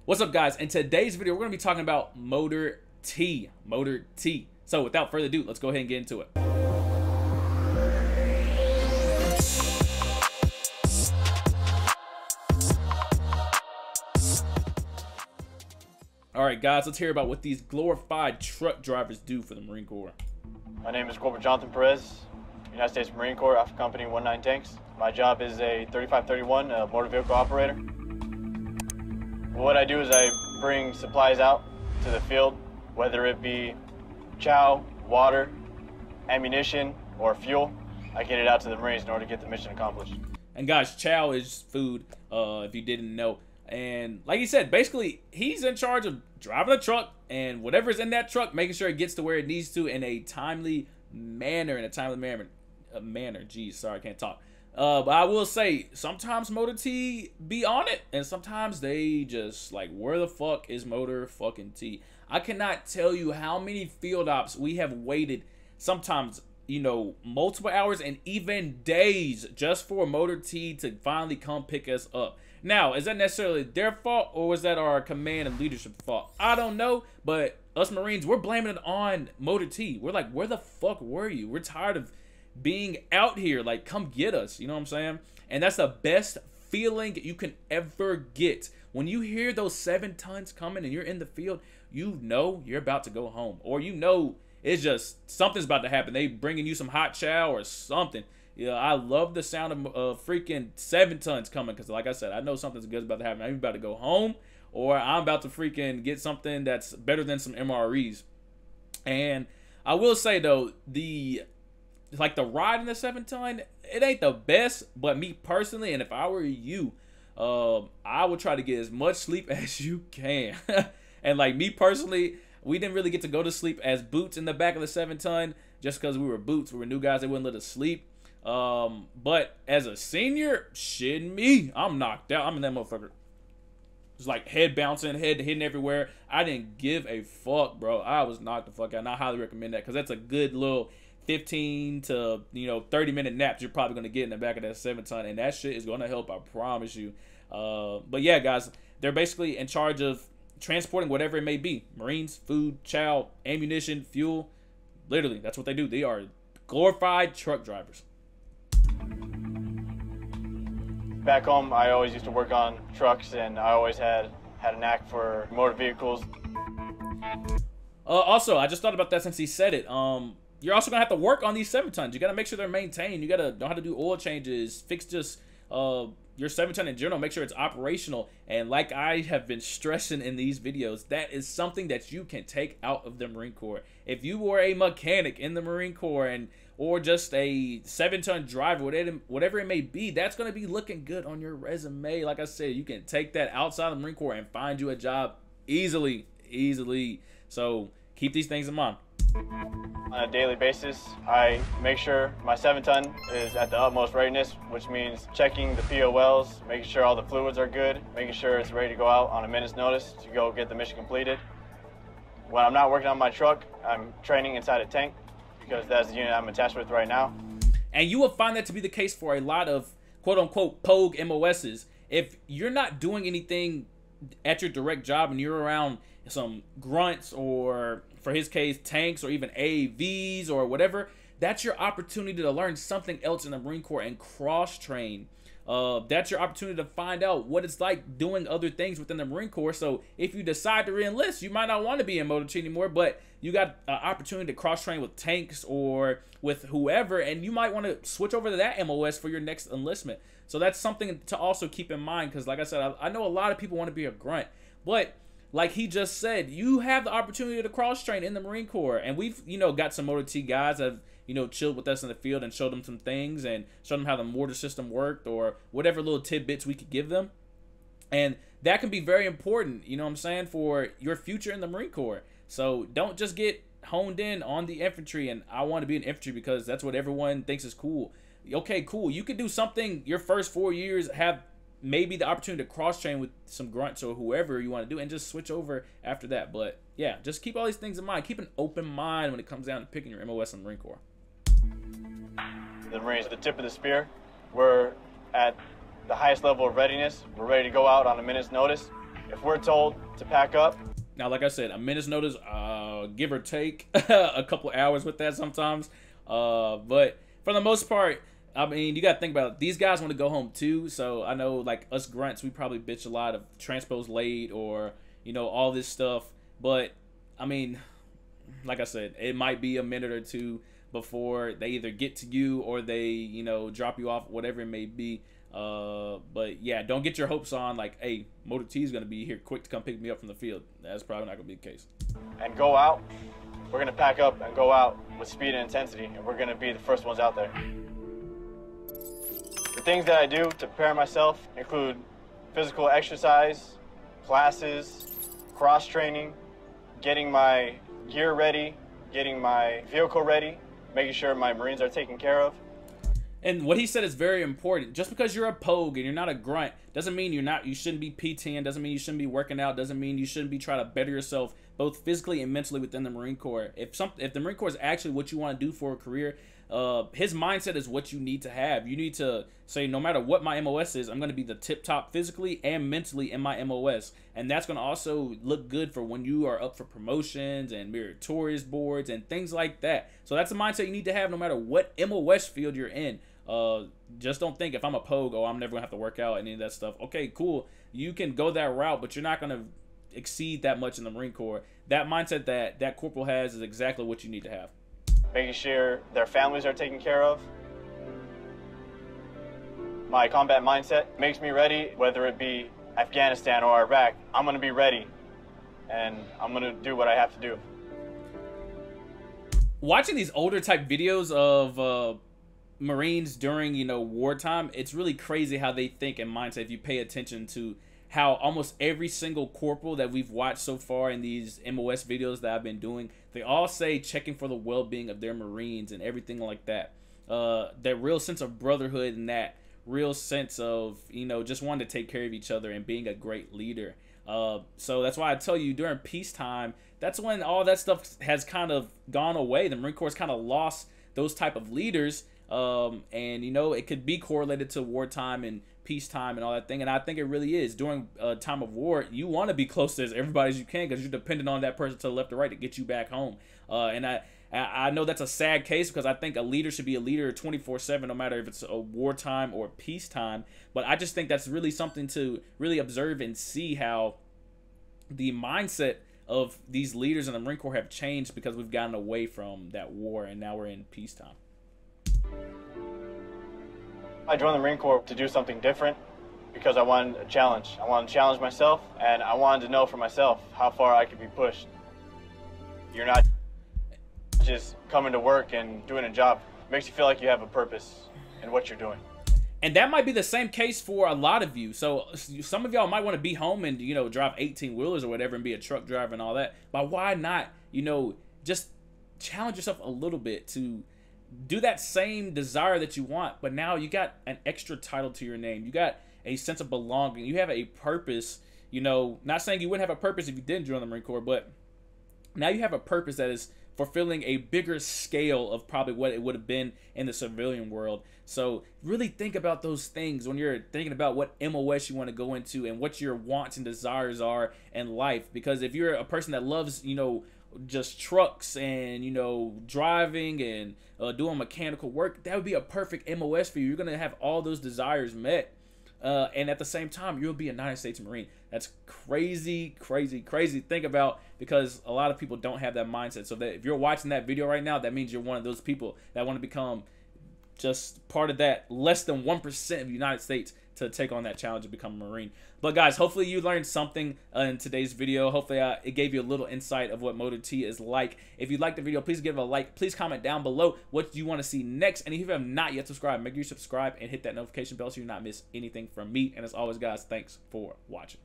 What's up, guys? In today's video, we're going to be talking about motor T. Motor T. So without further ado, let's go ahead and get into it. All right, guys, let's hear about what these glorified truck drivers do for the Marine Corps. My name is Corporal Jonathan Perez, United States Marine Corps, Alpha Company 19 Tanks. My job is a 3531 motor vehicle operator. What I do is I bring supplies out to the field, whether it be chow, water, ammunition, or fuel. I get it out to the Marines in order to get the mission accomplished. And guys, chow is food, if you didn't know. And like he said, basically, he's in charge of driving a truck and whatever's in that truck, making sure it gets to where it needs to in a timely manner. Geez, sorry, I can't talk. But I will say, sometimes Motor T be on it, and sometimes they just like, where the fuck is Motor fucking T? I cannot tell you how many field ops we have waited, sometimes, you know, multiple hours and even days just for Motor T to finally come pick us up. Now, is that necessarily their fault, or was that our command and leadership fault? I don't know, but us Marines, we're blaming it on Motor T. We're like, where the fuck were you? We're tired of being out here. Like, come get us. You know what I'm saying? And that's the best feeling you can ever get. When you hear those 7 tons coming and you're in the field, you know you're about to go home. Or you know it's just something's about to happen. They bringing you some hot chow or something. Yeah, I love the sound of freaking 7 tons coming, because like I said, I know something's good about to happen. I'm about to go home, or I'm about to freaking get something that's better than some MREs. And I will say though, the ride in the 7 ton, it ain't the best, but me personally, and if I were you, I would try to get as much sleep as you can. And like me personally, we didn't really get to go to sleep as boots in the back of the 7 ton just because we were boots. We were new guys. They wouldn't let us sleep. But as a senior, shit me, I'm knocked out. I'm in that motherfucker. It's like head bouncing, head hitting everywhere. I didn't give a fuck, bro. I was knocked the fuck out. And I highly recommend that, because that's a good little 15 to 30-minute naps you're probably gonna get in the back of that 7 ton, and that shit is gonna help, I promise you. But yeah, guys, they're basically in charge of transporting whatever it may be: Marines, food, chow, ammunition, fuel. Literally, that's what they do. They are glorified truck drivers. Back home, I always used to work on trucks, and I always had a knack for motor vehicles. Also, I just thought about that since he said it. You're also gonna have to work on these 7 tons. You gotta make sure they're maintained. You gotta know how to do oil changes, fix just your 7 ton in general, make sure it's operational. And like I have been stressing in these videos, that is something that you can take out of the Marine Corps. If you were a mechanic in the Marine Corps or just a 7 ton driver, whatever it may be, that's going to be looking good on your resume. Like I said, you can take that outside of the Marine Corps and find you a job easily. So keep these things in mind. On a daily basis, I make sure my 7 ton is at the utmost readiness, which means checking the POLs, making sure all the fluids are good, making sure it's ready to go out on a minute's notice to go get the mission completed. When I'm not working on my truck, I'm training inside a tank, because that's the unit I'm attached with right now. And you will find that to be the case for a lot of quote-unquote POG MOSs. If you're not doing anything at your direct job and you're around some grunts, or for his case, tanks, or even AVs or whatever, that's your opportunity to learn something else in the Marine Corps and cross-train. That's your opportunity to find out what it's like doing other things within the Marine Corps. So if you decide to re-enlist, you might not want to be in Motor T anymore, but you got an opportunity to cross-train with tanks or with whoever, and you might want to switch over to that MOS for your next enlistment. So that's something to also keep in mind, because like I said, I know a lot of people want to be a grunt, but like he just said, you have the opportunity to cross-train in the Marine Corps. And we've, got some Motor T guys that have, chilled with us in the field and showed them some things and showed them how the mortar system worked, or whatever little tidbits we could give them. And that can be very important, you know what I'm saying, for your future in the Marine Corps. So don't just get honed in on the infantry and I want to be an infantry because that's what everyone thinks is cool. Okay, cool. You could do something your first 4 years, have maybe the opportunity to cross-train with some grunts or whoever you want to do, and just switch over after that. But yeah, just keep all these things in mind. Keep an open mind when it comes down to picking your MOS in the Marine Corps. The Marines, the tip of the spear. We're at the highest level of readiness. We're ready to go out on a minute's notice. If we're told to pack up, now, like I said, a minute's notice, give or take a couple hours with that sometimes. But for the most part, I mean, you got to think about it. These guys want to go home too. So I know, like us grunts, we probably bitch a lot of transpose late or, you know, all this stuff. But I mean, like I said, it might be a minute or two before they either get to you or they, you know, drop you off, whatever it may be. But yeah, don't get your hopes on like, hey, Motor T is going to be here quick to come pick me up from the field. That's probably not going to be the case. And go out. We're going to pack up and go out with speed and intensity, and we're going to be the first ones out there. The things that I do to prepare myself include physical exercise, classes, cross training, getting my gear ready, getting my vehicle ready, making sure my Marines are taken care of. And what he said is very important. Just because you're a pogue and you're not a grunt doesn't mean you shouldn't be PTing, doesn't mean you shouldn't be working out, doesn't mean you shouldn't be trying to better yourself both physically and mentally within the Marine Corps. If the Marine Corps is actually what you want to do for a career, his mindset is what you need to have. You need to say, no matter what my MOS is, I'm going to be the tip-top physically and mentally in my MOS. And that's going to also look good for when you are up for promotions and meritorious boards and things like that. So that's a mindset you need to have no matter what MOS field you're in. Just don't think if I'm a pogue, oh, I'm never gonna have to work out any of that stuff. Okay, cool. You can go that route, but you're not gonna exceed that much in the Marine Corps. That mindset that corporal has is exactly what you need to have. Making sure their families are taken care of. My combat mindset makes me ready, whether it be Afghanistan or Iraq. I'm gonna be ready, and I'm gonna do what I have to do. Watching these older type videos of Marines during, you know, wartime, it's really crazy how they think and mindset if you pay attention to how almost every single corporal that we've watched so far in these MOS videos that I've been doing, they all say checking for the well-being of their Marines and everything like that. That real sense of brotherhood and that real sense of, you know, just wanting to take care of each other and being a great leader. So that's why I tell you, during peacetime, that's when all that stuff has kind of gone away. The Marine Corps has kind of lost those type of leaders. And you know, it could be correlated to wartime and peacetime and all that thing, and I think it really is. During a time of war, you want to be close to everybody as you can because you're dependent on that person to the left or right to get you back home. And I know that's a sad case because I think a leader should be a leader 24/7, no matter if it's a wartime or peacetime. But I just think that's really something to really observe and see how the mindset of these leaders in the Marine Corps have changed because we've gotten away from that war and now we're in peacetime. I joined the Marine Corps to do something different because I wanted a challenge. I wanted to challenge myself, and I wanted to know for myself how far I could be pushed. You're not just coming to work and doing a job. It makes you feel like you have a purpose in what you're doing. And that might be the same case for a lot of you. So some of y'all might want to be home and, you know, drive 18-wheelers or whatever and be a truck driver and all that. But why not, you know, just challenge yourself a little bit to do that same desire that you want, but now you got an extra title to your name. You got a sense of belonging. You have a purpose. You know, not saying you wouldn't have a purpose if you didn't join the Marine Corps, but now you have a purpose that is fulfilling a bigger scale of probably what it would have been in the civilian world. So really think about those things when you're thinking about what MOS you want to go into and what your wants and desires are in life. Because if you're a person that loves, you know, just trucks and, you know, driving and doing mechanical work, that would be a perfect MOS for you. You're going to have all those desires met. And at the same time, you'll be a United States Marine. That's crazy, crazy, crazy to think about because a lot of people don't have that mindset. So that if you're watching that video right now, that means you're one of those people that want to become just part of that less than 1% of the United States to take on that challenge and become a Marine. But guys, hopefully you learned something in today's video. Hopefully it gave you a little insight of what Motor T is like. If you liked the video, please give it a like. Please comment down below what you want to see next. And if you have not yet subscribed, make sure you subscribe and hit that notification bell so you not miss anything from me. And as always, guys, thanks for watching.